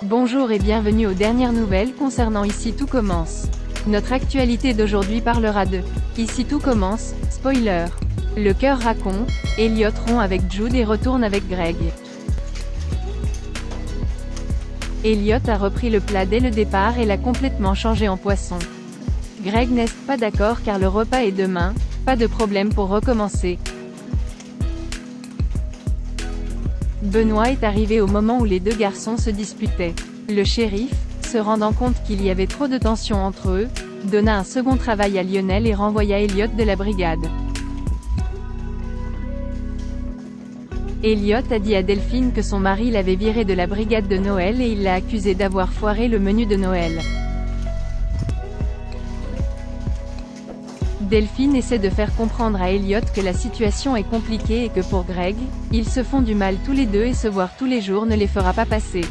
Bonjour et bienvenue aux dernières nouvelles concernant Ici tout commence. Notre actualité d'aujourd'hui parlera de Ici tout commence, spoiler. Le cœur raconte, Elliot rompt avec Jude et retourne avec Greg. Elliot a repris le plat dès le départ et l'a complètement changé en poisson. Greg n'est pas d'accord car le repas est demain, pas de problème pour recommencer. Benoît est arrivé au moment où les deux garçons se disputaient. Le shérif, se rendant compte qu'il y avait trop de tension entre eux, donna un second travail à Lionel et renvoya Elliot de la brigade. Elliot a dit à Delphine que son mari l'avait viré de la brigade de Noël et il l'a accusé d'avoir foiré le menu de Noël. Delphine essaie de faire comprendre à Elliot que la situation est compliquée et que pour Greg, ils se font du mal tous les deux et se voir tous les jours ne les fera pas passer.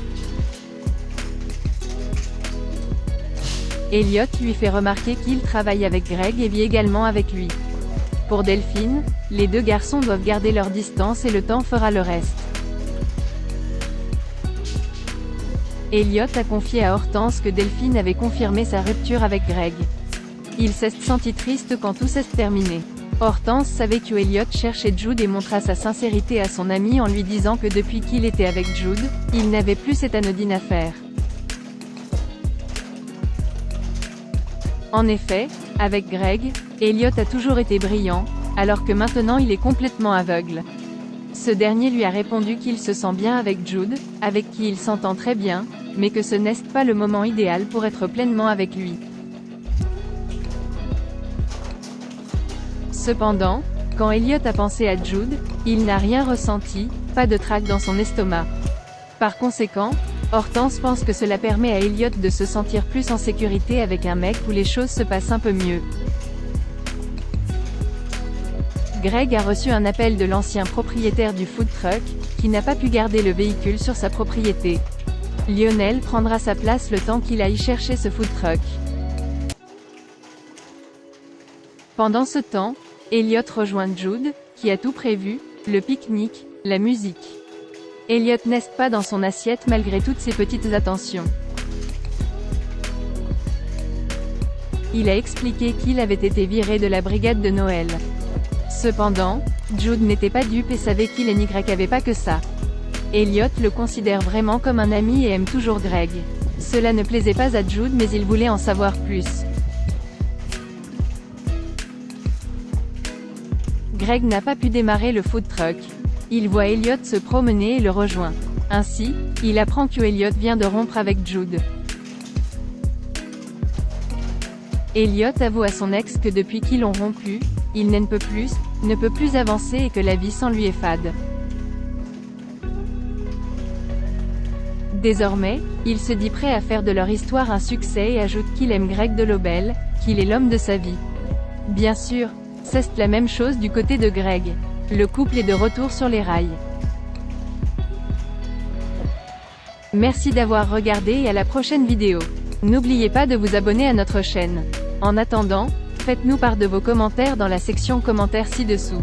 Elliot lui fait remarquer qu'il travaille avec Greg et vit également avec lui. Pour Delphine, les deux garçons doivent garder leur distance et le temps fera le reste. Elliot a confié à Hortense que Delphine avait confirmé sa rupture avec Greg. Il s'est senti triste quand tout s'est terminé. Hortense savait que Elliot cherchait Jude et montra sa sincérité à son ami en lui disant que depuis qu'il était avec Jude, il n'avait plus cette anodine affaire. En effet, avec Greg, Elliot a toujours été brillant, alors que maintenant il est complètement aveugle. Ce dernier lui a répondu qu'il se sent bien avec Jude, avec qui il s'entend très bien, mais que ce n'est pas le moment idéal pour être pleinement avec lui. Cependant, quand Elliot a pensé à Jude, il n'a rien ressenti, pas de trac dans son estomac. Par conséquent, Hortense pense que cela permet à Elliot de se sentir plus en sécurité avec un mec où les choses se passent un peu mieux. Greg a reçu un appel de l'ancien propriétaire du food truck, qui n'a pas pu garder le véhicule sur sa propriété. Lionel prendra sa place le temps qu'il aille chercher ce food truck. Pendant ce temps, Elliot rejoint Jude, qui a tout prévu, le pique-nique, la musique. Elliot n'est pas dans son assiette malgré toutes ces petites attentions. Il a expliqué qu'il avait été viré de la brigade de Noël. Cependant, Jude n'était pas dupe et savait qu'il n'y avait pas que ça. Elliot le considère vraiment comme un ami et aime toujours Greg. Cela ne plaisait pas à Jude mais il voulait en savoir plus. Greg n'a pas pu démarrer le food truck. Il voit Elliot se promener et le rejoint. Ainsi, il apprend que Elliot vient de rompre avec Jude. Elliot avoue à son ex que depuis qu'ils ont rompu, il ne peut plus avancer et que la vie sans lui est fade. Désormais, il se dit prêt à faire de leur histoire un succès et ajoute qu'il aime Greg de Lobel, qu'il est l'homme de sa vie. Bien sûr, c'est la même chose du côté de Greg. Le couple est de retour sur les rails. Merci d'avoir regardé et à la prochaine vidéo. N'oubliez pas de vous abonner à notre chaîne. En attendant, faites-nous part de vos commentaires dans la section commentaires ci-dessous.